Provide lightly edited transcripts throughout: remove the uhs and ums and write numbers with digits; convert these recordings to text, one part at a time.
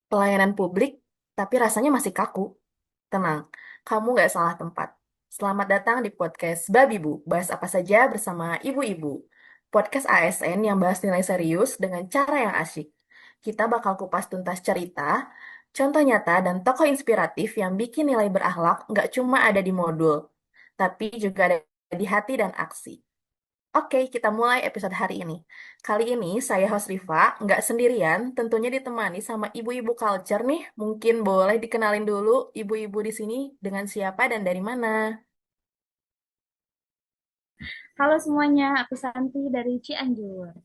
Pelayanan publik, tapi rasanya masih kaku. Tenang, kamu nggak salah tempat. Selamat datang di podcast Babi Bu, bahas apa saja bersama ibu-ibu. Podcast ASN yang bahas nilai serius dengan cara yang asyik. Kita bakal kupas tuntas cerita, contoh nyata, dan tokoh inspiratif yang bikin nilai berakhlak nggak cuma ada di modul, tapi juga ada di hati dan aksi. Oke, kita mulai episode hari ini. Kali ini saya host Riva, nggak sendirian, tentunya ditemani sama ibu-ibu culture nih. Mungkin boleh dikenalin dulu ibu-ibu di sini dengan siapa dan dari mana. Halo semuanya, aku Santi dari Cianjur.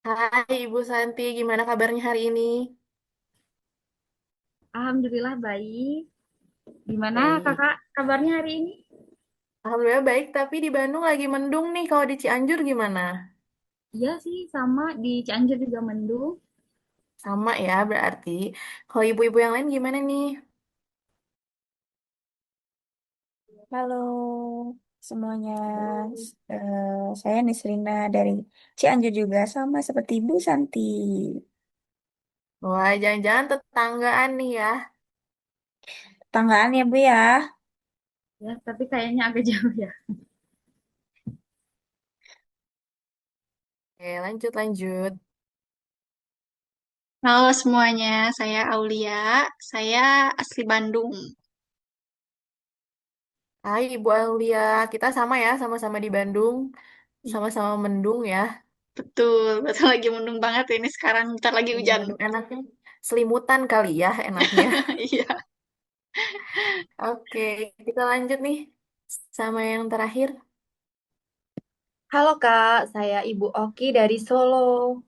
Hai Ibu Santi, gimana kabarnya hari ini? Alhamdulillah baik. Gimana Baik. kakak kabarnya hari ini? Alhamdulillah baik, tapi di Bandung lagi mendung nih. Kalau di Cianjur gimana? Iya sih, sama di Cianjur juga mendung. Sama ya berarti. Kalau ibu-ibu yang lain gimana nih? Halo semuanya. Saya Nisrina dari Cianjur juga sama seperti Bu Santi. Wah, jangan-jangan tetanggaan nih ya. Tanggaan ya Bu ya. Ya, tapi kayaknya agak jauh ya. Oke, lanjut lanjut. Halo semuanya, saya Aulia. Saya asli Bandung. Hai Ibu Aulia, kita sama ya, sama-sama di Bandung, sama-sama mendung ya. Betul, betul lagi mendung banget ini sekarang. Bentar lagi Lagi hujan. mendung enaknya selimutan kali ya enaknya. Iya. Oke, kita lanjut nih sama yang terakhir. Halo Kak, saya Ibu Oki dari Solo.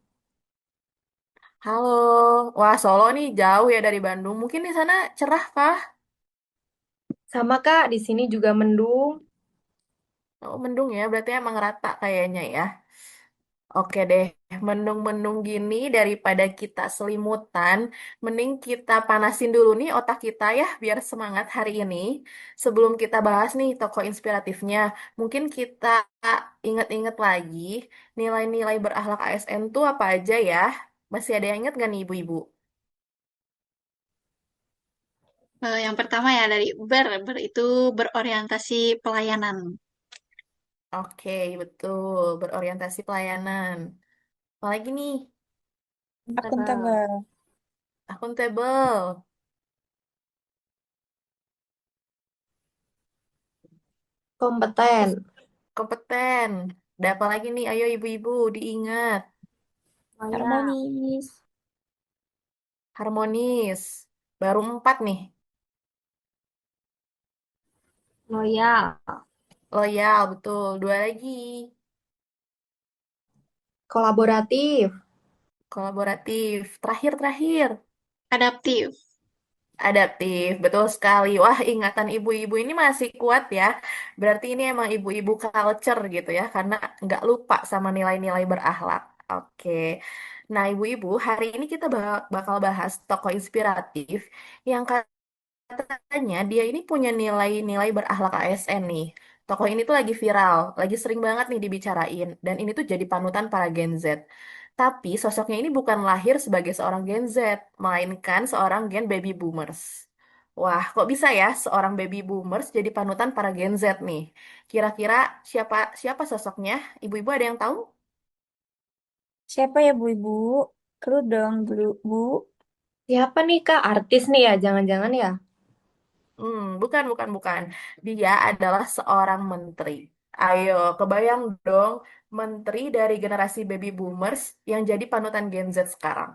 Halo, wah Solo nih jauh ya dari Bandung. Mungkin di sana cerah kah? Sama Kak, di sini juga mendung. Oh, mendung ya, berarti emang rata kayaknya ya. Oke deh, mendung-mendung gini daripada kita selimutan, mending kita panasin dulu nih otak kita ya, biar semangat hari ini. Sebelum kita bahas nih tokoh inspiratifnya, mungkin kita inget-inget lagi nilai-nilai berakhlak ASN tuh apa aja ya? Masih ada yang inget gak nih ibu-ibu? Yang pertama ya dari ber itu berorientasi pelayanan. Oke, betul, berorientasi pelayanan. Apalagi nih, Bentar. Akuntabel. akuntabel, terus Kompeten, kompeten. Ada apa lagi nih? Ayo ibu-ibu diingat. Loyal, Harmonis. Harmonis. Baru 4 nih. loyal, Loyal, betul. Dua lagi. kolaboratif, Kolaboratif. Terakhir-terakhir. Adaptif. Adaptif, betul sekali. Wah, ingatan ibu-ibu ini masih kuat ya. Berarti ini emang ibu-ibu culture gitu ya, karena nggak lupa sama nilai-nilai berakhlak. Oke. Nah, ibu-ibu, hari ini kita bakal bahas tokoh inspiratif yang katanya dia ini punya nilai-nilai berakhlak ASN nih. Tokoh ini tuh lagi viral, lagi sering banget nih dibicarain, dan ini tuh jadi panutan para Gen Z. Tapi sosoknya ini bukan lahir sebagai seorang Gen Z, melainkan seorang Gen Baby Boomers. Wah, kok bisa ya seorang Baby Boomers jadi panutan para Gen Z nih? Kira-kira siapa siapa sosoknya? Ibu-ibu ada yang tahu? Siapa ya Bu Ibu? Clue dong Bu. siapa nih Kak? Artis nih ya, jangan-jangan ya. Bukan. Dia adalah seorang menteri. Ayo, kebayang dong, menteri dari generasi baby boomers yang jadi panutan Gen Z sekarang.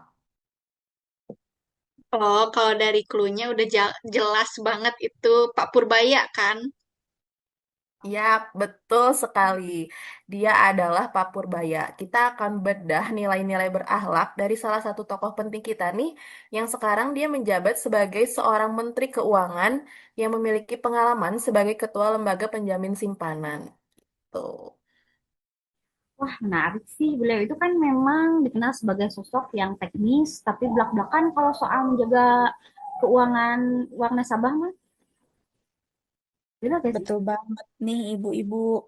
Oh, kalau dari clue-nya udah jelas banget itu Pak Purbaya kan? Ya, betul sekali. Dia adalah Pak Purbaya. Kita akan bedah nilai-nilai berakhlak dari salah satu tokoh penting kita nih, yang sekarang dia menjabat sebagai seorang menteri keuangan yang memiliki pengalaman sebagai ketua lembaga penjamin simpanan. Tuh. wah menarik sih. Beliau itu kan memang dikenal sebagai sosok yang teknis, tapi belak-belakan kalau soal menjaga keuangan uang nasabah mah. Benar gak sih? Betul banget nih Ibu-ibu.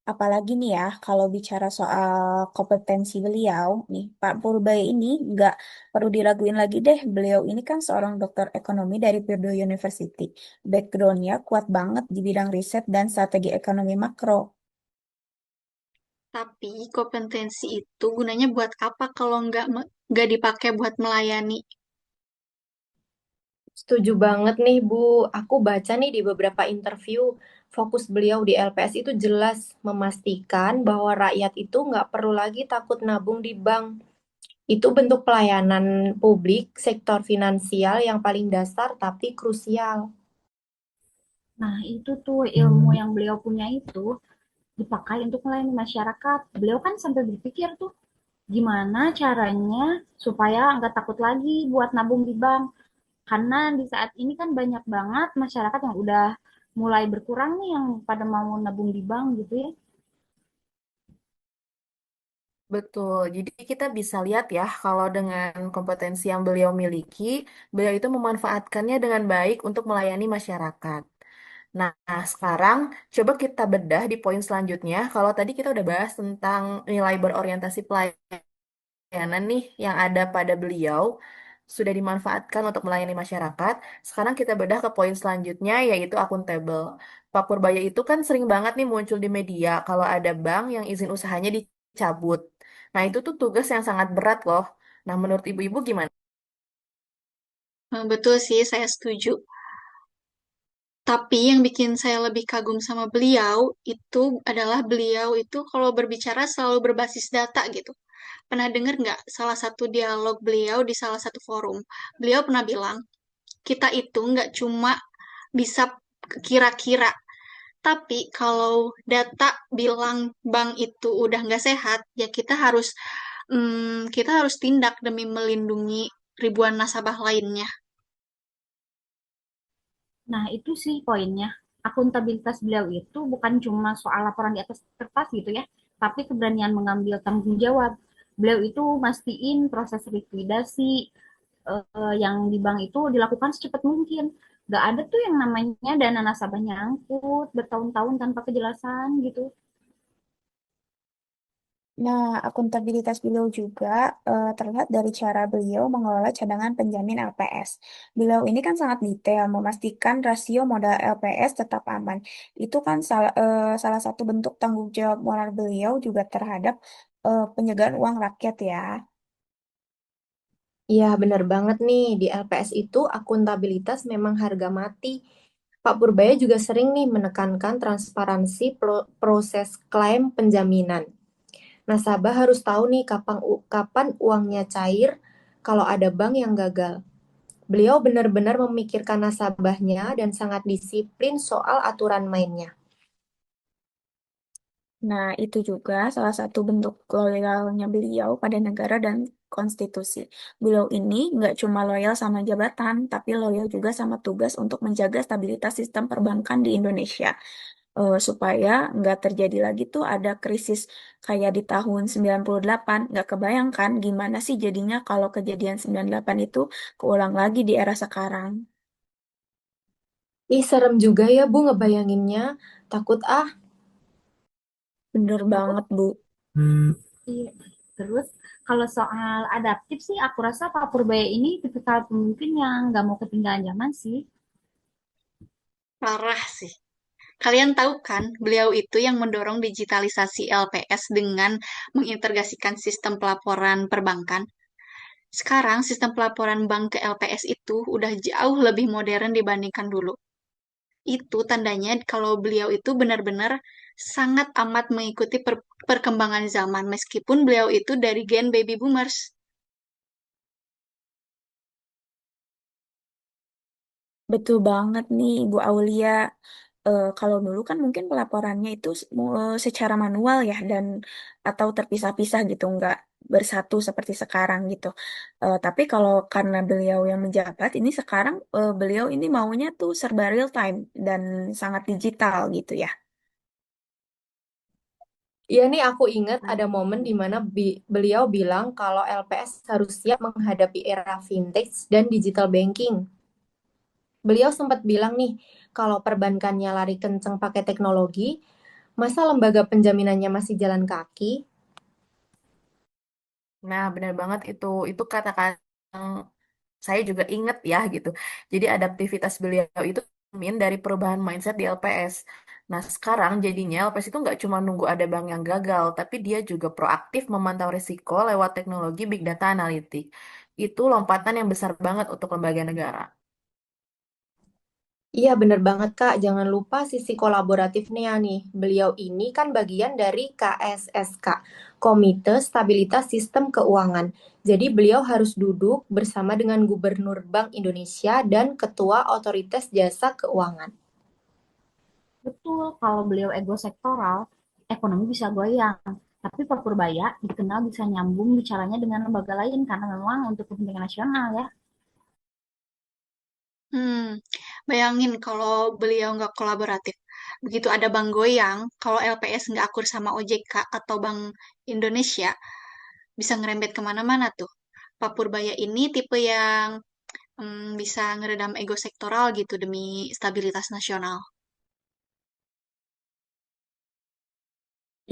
Apalagi nih ya, kalau bicara soal kompetensi beliau, nih Pak Purbaya ini nggak perlu diraguin lagi deh. Beliau ini kan seorang dokter ekonomi dari Purdue University. Backgroundnya kuat banget di bidang riset dan strategi ekonomi makro. Tapi kompetensi itu gunanya buat apa kalau nggak dipakai buat melayani? Setuju banget nih, Bu. Aku baca nih di beberapa interview, fokus beliau di LPS itu jelas memastikan bahwa rakyat itu nggak perlu lagi takut nabung di bank. Itu bentuk pelayanan publik sektor finansial yang paling dasar tapi krusial. Nah, itu tuh ilmu yang beliau punya itu dipakai untuk melayani masyarakat. Beliau kan sampai berpikir tuh, gimana caranya supaya nggak takut lagi buat nabung di bank. Karena di saat ini kan banyak banget masyarakat yang udah mulai berkurang nih yang pada mau nabung di bank gitu ya. Betul, jadi kita bisa lihat ya kalau dengan kompetensi yang beliau miliki, beliau itu memanfaatkannya dengan baik untuk melayani masyarakat. Nah, sekarang coba kita bedah di poin selanjutnya. Kalau tadi kita udah bahas tentang nilai berorientasi pelayanan nih yang ada pada beliau sudah dimanfaatkan untuk melayani masyarakat. Sekarang kita bedah ke poin selanjutnya yaitu akuntabel. Pak Purbaya itu kan sering banget nih muncul di media kalau ada bank yang izin usahanya dicabut. Nah, itu tuh tugas yang sangat berat loh. Nah, menurut ibu-ibu gimana? Betul sih, saya setuju. Tapi yang bikin saya lebih kagum sama beliau itu adalah beliau itu kalau berbicara selalu berbasis data gitu. Pernah dengar nggak salah satu dialog beliau di salah satu forum? Beliau pernah bilang, kita itu nggak cuma bisa kira-kira, tapi kalau data bilang bank itu udah nggak sehat, ya kita harus tindak demi melindungi ribuan nasabah lainnya. Nah, itu sih poinnya. Akuntabilitas beliau itu bukan cuma soal laporan di atas kertas gitu ya, tapi keberanian mengambil tanggung jawab. Beliau itu mastiin proses likuidasi yang di bank itu dilakukan secepat mungkin. Gak ada tuh yang namanya dana nasabah nyangkut bertahun-tahun tanpa kejelasan gitu. Nah, akuntabilitas beliau juga terlihat dari cara beliau mengelola cadangan penjamin LPS. Beliau ini kan sangat detail, memastikan rasio modal LPS tetap aman. Itu kan salah satu bentuk tanggung jawab moral beliau juga terhadap penjagaan uang rakyat ya. Iya, benar banget nih. Di LPS itu akuntabilitas memang harga mati. Pak Purbaya juga sering nih menekankan transparansi proses klaim penjaminan. Nasabah harus tahu nih kapan uangnya cair kalau ada bank yang gagal. Beliau benar-benar memikirkan nasabahnya dan sangat disiplin soal aturan mainnya. Nah, itu juga salah satu bentuk loyalnya beliau pada negara dan konstitusi. Beliau ini nggak cuma loyal sama jabatan, tapi loyal juga sama tugas untuk menjaga stabilitas sistem perbankan di Indonesia. Supaya nggak terjadi lagi tuh ada krisis kayak di tahun 98. Nggak kebayangkan gimana sih jadinya kalau kejadian 98 itu keulang lagi di era sekarang. Ih, serem juga ya Bu ngebayanginnya. Takut ah. Bener banget, Bu. Iya. Terus kalau soal adaptif sih, aku rasa Pak Purbaya ini tipikal pemimpin yang nggak mau ketinggalan zaman sih. Parah sih. Kalian tahu kan, beliau itu yang mendorong digitalisasi LPS dengan mengintegrasikan sistem pelaporan perbankan. Sekarang sistem pelaporan bank ke LPS itu udah jauh lebih modern dibandingkan dulu. Itu tandanya kalau beliau itu benar-benar sangat amat mengikuti perkembangan zaman meskipun beliau itu dari gen baby boomers. Betul banget nih, Ibu Aulia. Kalau dulu kan mungkin pelaporannya itu secara manual ya dan atau terpisah-pisah gitu, nggak bersatu seperti sekarang gitu. Tapi kalau karena beliau yang menjabat ini sekarang beliau ini maunya tuh serba real time dan sangat digital gitu ya. Iya nih aku ingat ada momen di mana beliau bilang kalau LPS harus siap menghadapi era vintage dan digital banking. Beliau sempat bilang nih, kalau perbankannya lari kenceng pakai teknologi, Masa lembaga penjaminannya masih jalan kaki? Nah, benar banget itu. Itu kata-kata yang saya juga inget ya gitu. Jadi adaptivitas beliau itu cermin dari perubahan mindset di LPS. Nah, sekarang jadinya LPS itu nggak cuma nunggu ada bank yang gagal, tapi dia juga proaktif memantau risiko lewat teknologi Big Data Analytic. Itu lompatan yang besar banget untuk lembaga negara. Iya, bener banget, Kak. Jangan lupa sisi kolaboratifnya nih. Beliau ini kan bagian dari KSSK, Komite Stabilitas Sistem Keuangan. Jadi beliau harus duduk bersama dengan Gubernur Bank Indonesia dan Ketua Otoritas Jasa Keuangan. Betul, kalau beliau ego sektoral, ekonomi bisa goyang. Tapi Pak Purbaya dikenal bisa nyambung bicaranya dengan lembaga lain karena memang untuk kepentingan nasional ya. Hmm, bayangin kalau beliau nggak kolaboratif. Begitu ada Bank Goyang, kalau LPS nggak akur sama OJK atau Bank Indonesia, bisa ngerembet kemana-mana tuh. Pak Purbaya ini tipe yang bisa ngeredam ego sektoral gitu demi stabilitas nasional.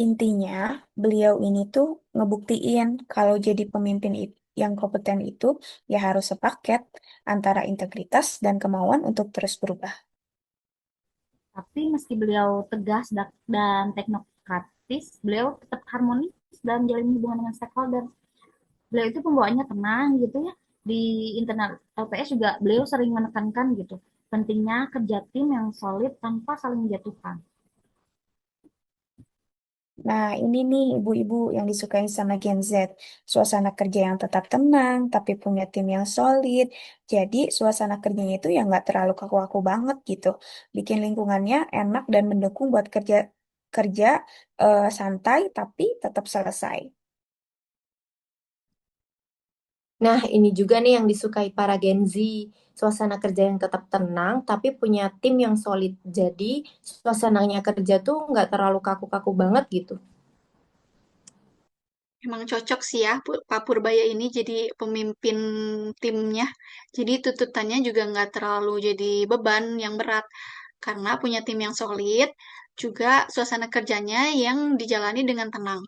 Intinya, beliau ini tuh ngebuktiin kalau jadi pemimpin yang kompeten itu ya harus sepaket antara integritas dan kemauan untuk terus berubah. Tapi meski beliau tegas dan teknokratis, beliau tetap harmonis dalam jalin hubungan dengan stakeholder. Beliau itu pembawaannya tenang gitu ya. Di internal LPS juga beliau sering menekankan gitu. Pentingnya kerja tim yang solid tanpa saling menjatuhkan. Nah, ini nih ibu-ibu yang disukai sama Gen Z. Suasana kerja yang tetap tenang, tapi punya tim yang solid. Jadi, suasana kerjanya itu ya nggak terlalu kaku-kaku banget gitu. Bikin lingkungannya enak dan mendukung buat kerja kerja santai, tapi tetap selesai. Nah, ini juga nih yang disukai para Gen Z. Suasana kerja yang tetap tenang, tapi punya tim yang solid. Jadi, suasananya kerja tuh nggak terlalu kaku-kaku banget gitu. Emang cocok sih ya, Pak Purbaya ini jadi pemimpin timnya. Jadi tuntutannya juga nggak terlalu jadi beban yang berat. Karena punya tim yang solid, juga suasana kerjanya yang dijalani dengan tenang.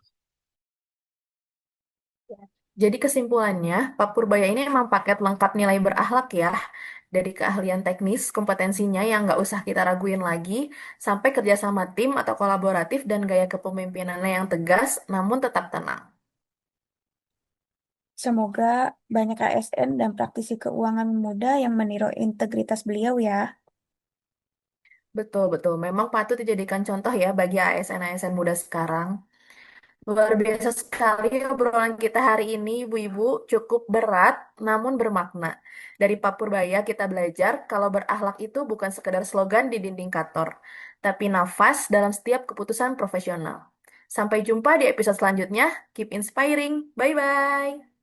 Jadi kesimpulannya, Pak Purbaya ini emang paket lengkap nilai berakhlak ya. Dari keahlian teknis, kompetensinya yang nggak usah kita raguin lagi, sampai kerjasama tim atau kolaboratif dan gaya kepemimpinannya yang tegas, namun tetap tenang. Semoga banyak ASN dan praktisi keuangan muda yang meniru integritas beliau ya. Betul, betul. Memang patut dijadikan contoh ya bagi ASN-ASN muda sekarang. Luar biasa sekali obrolan kita hari ini, Ibu-Ibu. Cukup berat, namun bermakna. Dari Pak Purbaya kita belajar kalau berakhlak itu bukan sekedar slogan di dinding kantor, tapi nafas dalam setiap keputusan profesional. Sampai jumpa di episode selanjutnya. Keep inspiring. Bye-bye.